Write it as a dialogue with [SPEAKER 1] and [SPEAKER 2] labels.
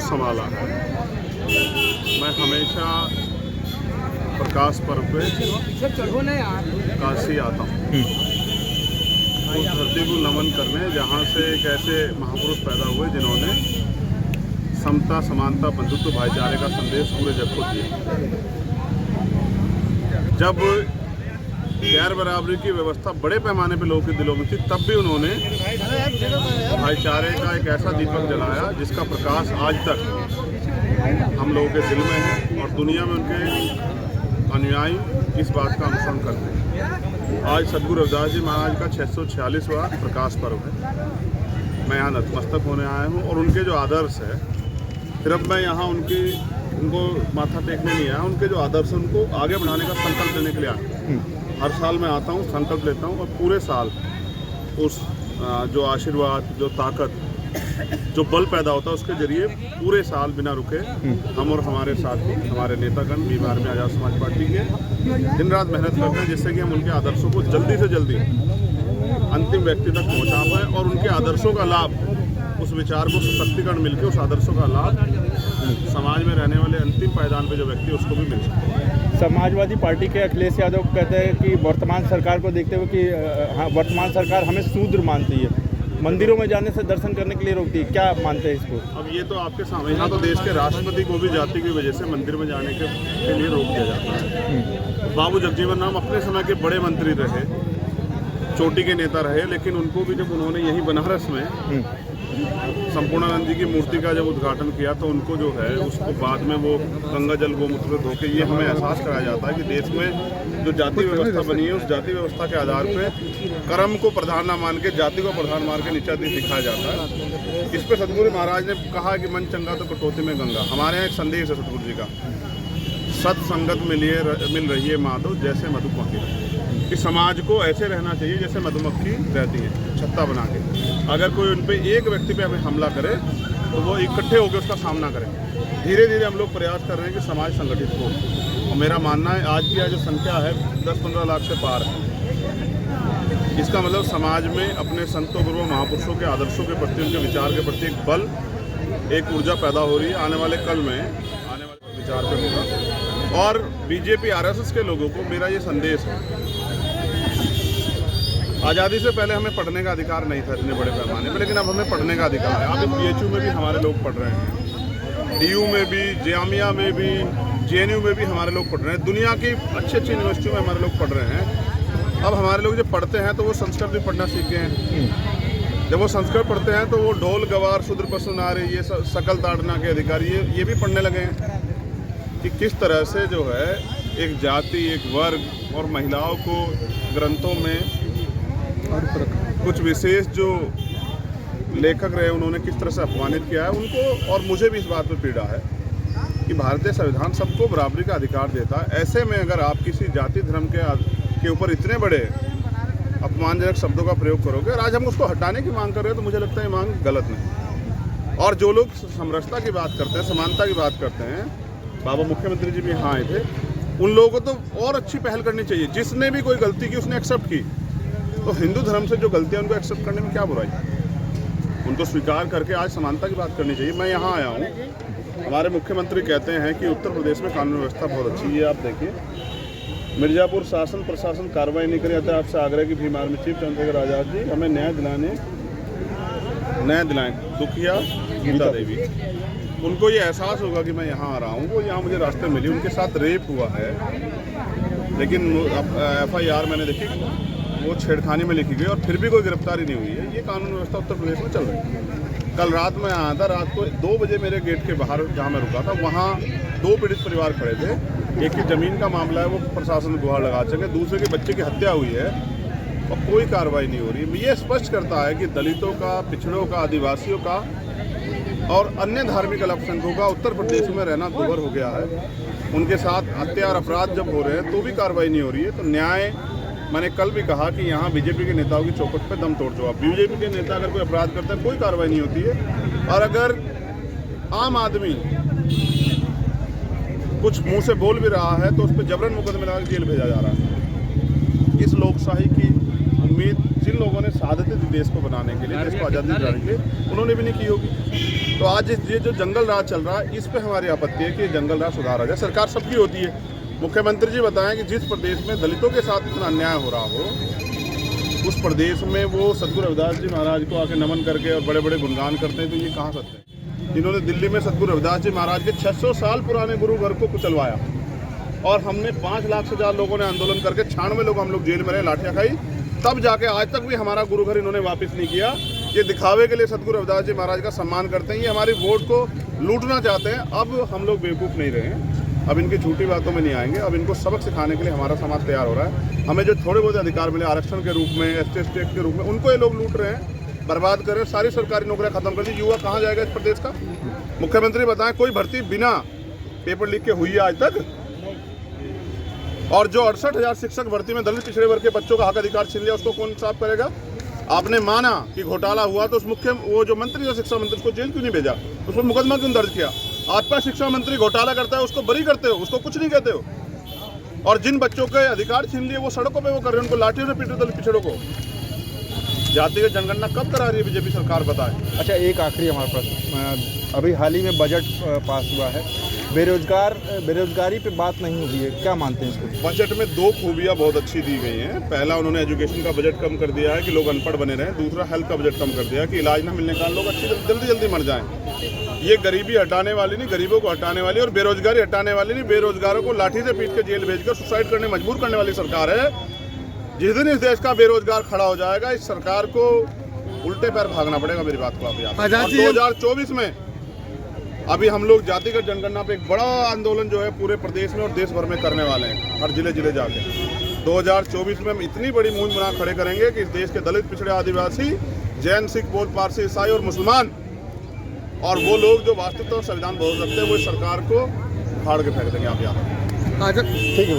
[SPEAKER 1] संभाला है। मैं हमेशा प्रकाश पर्व पे काशी आता हूँ उस धरती को नमन करने जहाँ से एक ऐसे महापुरुष पैदा हुए जिन्होंने समता, समानता, बंधुत्व, भाईचारे का संदेश पूरे जग को दिया। जब गैर बराबरी की व्यवस्था बड़े पैमाने पर लोगों के दिलों में थी, तब भी उन्होंने भाईचारे का एक ऐसा दीपक जलाया जिसका प्रकाश आज तक हम लोगों के दिल में है और दुनिया में उनके अनुयायी इस बात का अनुसरण करते हैं। आज सद्गुरु रविदास जी महाराज का 646वां प्रकाश पर्व है। मैं यहाँ नतमस्तक होने आया हूँ और उनके जो आदर्श है, सिर्फ मैं यहाँ उनको माथा टेकने नहीं आया, उनके जो आदर्श है उनको आगे बढ़ाने का संकल्प लेने के लिए आया। हर साल मैं आता हूँ, संकल्प लेता हूँ और पूरे साल उस जो आशीर्वाद, जो ताकत, जो बल पैदा होता है उसके जरिए पूरे साल बिना रुके हम और हमारे साथी, हमारे नेतागण बीमार में आज़ाद समाज पार्टी के दिन रात मेहनत करते हैं जिससे कि हम उनके आदर्शों को जल्दी से जल्दी अंतिम व्यक्ति तक पहुंचा पाएँ और उनके आदर्शों का लाभ, उस विचार को सशक्तिकरण मिलकर उस आदर्शों का लाभ समाज में रहने वाले अंतिम पायदान पे जो व्यक्ति है उसको भी मिल सके।
[SPEAKER 2] समाजवादी पार्टी के अखिलेश यादव कहते हैं कि वर्तमान सरकार को देखते हुए कि वर्तमान सरकार हमें शूद्र मानती है, मंदिरों में जाने से दर्शन करने के लिए रोकती है। क्या मानते हैं इसको?
[SPEAKER 1] अब ये तो आपके सामने, यहाँ तो देश के राष्ट्रपति को भी जाति की वजह से मंदिर में जाने के लिए रोक दिया जाता है। बाबू जगजीवन राम अपने समय के बड़े मंत्री रहे, चोटी के नेता रहे, लेकिन उनको भी जब उन्होंने यही बनारस में संपूर्णानंद जी की मूर्ति का जब उद्घाटन किया तो उनको जो है उसको बाद में वो गंगा जल गोमूत्र धो के, ये हमें एहसास कराया जाता है कि देश में जो जाति व्यवस्था बनी है उस जाति व्यवस्था के आधार पे कर्म को प्रधान ना मान के जाति को प्रधान मान के नीचा दिखाया जाता है। इस पे सदगुरु महाराज ने कहा कि मन चंगा तो कटौती में गंगा। हमारे यहाँ एक संदेश है सदगुरु जी का, सत्संगत मिल रही है माधव जैसे मधुमक्खी, कि समाज को ऐसे रहना चाहिए जैसे मधुमक्खी रहती है छत्ता बना के। अगर कोई उन पे एक व्यक्ति पे हमें हमला करे तो वो इकट्ठे होकर उसका सामना करें। धीरे धीरे हम लोग प्रयास कर रहे हैं कि समाज संगठित हो और मेरा मानना है आज की जो संख्या है 10-15 लाख से पार है। इसका मतलब समाज में अपने संतों, गुरुओं, महापुरुषों के आदर्शों के प्रति, उनके विचार के प्रति एक बल, एक ऊर्जा पैदा हो रही है। आने वाले कल में आने वाले विचार पे होगा। और बीजेपी आरएसएस के लोगों को मेरा ये संदेश है, आज़ादी से पहले हमें पढ़ने का अधिकार नहीं था इतने बड़े पैमाने पर, लेकिन अब हमें पढ़ने का अधिकार है। अब बीएचयू में भी हमारे लोग पढ़ रहे हैं, डीयू में भी, जामिया में भी, जेएनयू में भी हमारे लोग पढ़ रहे हैं। दुनिया की अच्छी अच्छी यूनिवर्सिटियों में हमारे लोग पढ़ रहे हैं। अब हमारे लोग जब पढ़ते हैं तो वो संस्कृत भी पढ़ना सीख गए हैं। जब वो संस्कृत पढ़ते हैं तो वो ढोल गवार शूद्र पशु नारी, ये सकल ताड़ना के अधिकारी, ये भी पढ़ने लगे हैं कि किस तरह से जो है एक जाति, एक वर्ग और महिलाओं को ग्रंथों में कुछ विशेष जो लेखक रहे उन्होंने किस तरह से अपमानित किया है उनको। और मुझे भी इस बात पर पीड़ा है कि भारतीय संविधान सबको बराबरी का अधिकार देता है। ऐसे में अगर आप किसी जाति धर्म के ऊपर इतने बड़े अपमानजनक शब्दों का प्रयोग करोगे और आज हम उसको हटाने की मांग कर रहे हैं, तो मुझे लगता है ये मांग गलत नहीं। और जो लोग समरसता की बात करते हैं, समानता की बात करते हैं, बाबा मुख्यमंत्री जी भी यहाँ आए थे, उन लोगों को तो और अच्छी पहल करनी चाहिए। जिसने भी कोई गलती की उसने एक्सेप्ट की, तो हिंदू धर्म से जो गलतियां उनको एक्सेप्ट करने में क्या बुराई, उनको स्वीकार करके आज समानता की बात करनी चाहिए। मैं यहाँ आया हूँ, हमारे मुख्यमंत्री कहते हैं कि उत्तर प्रदेश में कानून व्यवस्था बहुत अच्छी है। आप देखिए, मिर्ज़ापुर शासन प्रशासन कार्रवाई नहीं करे जाता। आपसे आग्रह की भीम आर्मी चीफ चंद्रशेखर आज़ाद जी हमें न्याय दिलाएं। दुखिया गीता देवी, उनको ये एहसास होगा कि मैं यहाँ आ रहा हूँ। वो यहाँ मुझे रास्ते मिली, उनके साथ रेप हुआ है, लेकिन FIR मैंने देखी, वो छेड़खानी में लिखी गई और फिर भी कोई गिरफ्तारी नहीं हुई है। ये कानून व्यवस्था उत्तर प्रदेश में चल रही है। कल रात में आया था, रात को 2 बजे मेरे गेट के बाहर जहाँ मैं रुका था वहाँ 2 पीड़ित परिवार खड़े थे। एक की ज़मीन का मामला है, वो प्रशासन गुहार लगा सके, दूसरे के बच्चे की हत्या हुई है और कोई कार्रवाई नहीं हो रही। ये स्पष्ट करता है कि दलितों का, पिछड़ों का, आदिवासियों का और अन्य धार्मिक अल्पसंख्यकों का उत्तर प्रदेश में रहना दुभर हो गया है। उनके साथ हत्या और अपराध जब हो रहे हैं तो भी कार्रवाई नहीं हो रही है। तो न्याय, मैंने कल भी कहा कि यहाँ बीजेपी के नेताओं की चौखट पे दम तोड़ दो। बीजेपी के नेता अगर कोई अपराध करते हैं कोई कार्रवाई नहीं होती है, और अगर आम आदमी कुछ मुंह से बोल भी रहा है तो उस पर जबरन मुकदमे लगा के जेल भेजा जा रहा है। इस लोकशाही की उम्मीद जिन लोगों ने शहादतें दी देश को बनाने के लिए, देश को आज़ादी दिलाने के लिए, उन्होंने भी नहीं की होगी। तो आज ये जो जंगल राज चल रहा है, इस पे हमारी आपत्ति है कि ये जंगल राज सुधारा जाए। सरकार सबकी होती है। मुख्यमंत्री जी बताएं कि जिस प्रदेश में दलितों के साथ इतना अन्याय हो रहा हो, उस प्रदेश में वो सद्गुरु रविदास जी महाराज को आके नमन करके और बड़े बड़े गुणगान करते हैं, तो ये कहाँ सत्य है? इन्होंने दिल्ली में सद्गुरु रविदास जी महाराज के 600 साल पुराने गुरु घर को कुचलवाया और हमने 5 लाख से ज़्यादा लोगों ने आंदोलन करके 96 लोग हम लोग जेल में रहे, लाठियाँ खाई, तब जाके आज तक भी हमारा गुरु घर इन्होंने वापस नहीं किया। ये दिखावे के लिए सद्गुरु रविदास जी महाराज का सम्मान करते हैं, ये हमारी वोट को लूटना चाहते हैं। अब हम लोग बेवकूफ़ नहीं रहे हैं, अब इनकी झूठी बातों में नहीं आएंगे। अब इनको सबक सिखाने के लिए हमारा समाज तैयार हो रहा है। हमें जो थोड़े बहुत अधिकार मिले आरक्षण के रूप में, ST के रूप में, उनको ये लोग लूट रहे हैं, बर्बाद कर रहे हैं। सारी सरकारी नौकरियां खत्म कर दी। युवा कहाँ जाएगा इस प्रदेश का? मुख्यमंत्री बताएं कोई भर्ती बिना पेपर लीक के हुई है आज तक? और जो 68,000 शिक्षक भर्ती में दलित पिछड़े वर्ग के बच्चों का हक अधिकार छीन लिया, उसको कौन साफ करेगा? आपने माना कि घोटाला हुआ तो उस वो जो मंत्री, जो शिक्षा मंत्री, उसको जेल क्यों नहीं भेजा? उस पर मुकदमा क्यों दर्ज किया? आपका शिक्षा मंत्री घोटाला करता है, उसको बरी करते हो, उसको कुछ नहीं कहते हो। और जिन बच्चों के अधिकार छीन लिए वो सड़कों पे वो कर रहे हैं, उनको लाठियों से पीट रहे दलित पिछड़ों को। जातिगत जनगणना कब करा रही है बीजेपी सरकार, बताए?
[SPEAKER 2] अच्छा, एक आखिरी हमारा प्रश्न, अभी हाल ही में बजट पास हुआ है, बेरोजगारी पे बात नहीं हुई है, क्या मानते हैं इसको?
[SPEAKER 1] बजट में 2 खूबियाँ बहुत अच्छी दी गई हैं। पहला, उन्होंने एजुकेशन का बजट कम कर दिया है कि लोग अनपढ़ बने रहें। दूसरा, हेल्थ का बजट कम कर दिया है कि इलाज ना मिलने का लोग जल्दी मर जाएं। ये गरीबी हटाने वाली नहीं, गरीबों को हटाने वाली, और बेरोजगारी हटाने वाली नहीं, बेरोजगारों को लाठी से पीट के जेल भेजकर सुसाइड करने मजबूर करने वाली सरकार है। जिस दिन इस देश का बेरोजगार खड़ा हो जाएगा, इस सरकार को उल्टे पैर भागना पड़ेगा। मेरी बात को आप याद रखें। 2024 में अभी हम लोग जातिगत जनगणना पे एक बड़ा आंदोलन जो है पूरे प्रदेश में और देश भर में करने वाले हैं, हर जिले जाके। 2024 में हम इतनी बड़ी मुहिम बना खड़े करेंगे कि इस देश के दलित, पिछड़े, आदिवासी, जैन, सिख, बौद्ध, पारसी, ईसाई और मुसलमान, और वो लोग जो वास्तविकता और संविधान बोल सकते हैं, वो इस सरकार को उखाड़ के फेंक देंगे। आप याद रखें।
[SPEAKER 2] ठीक है।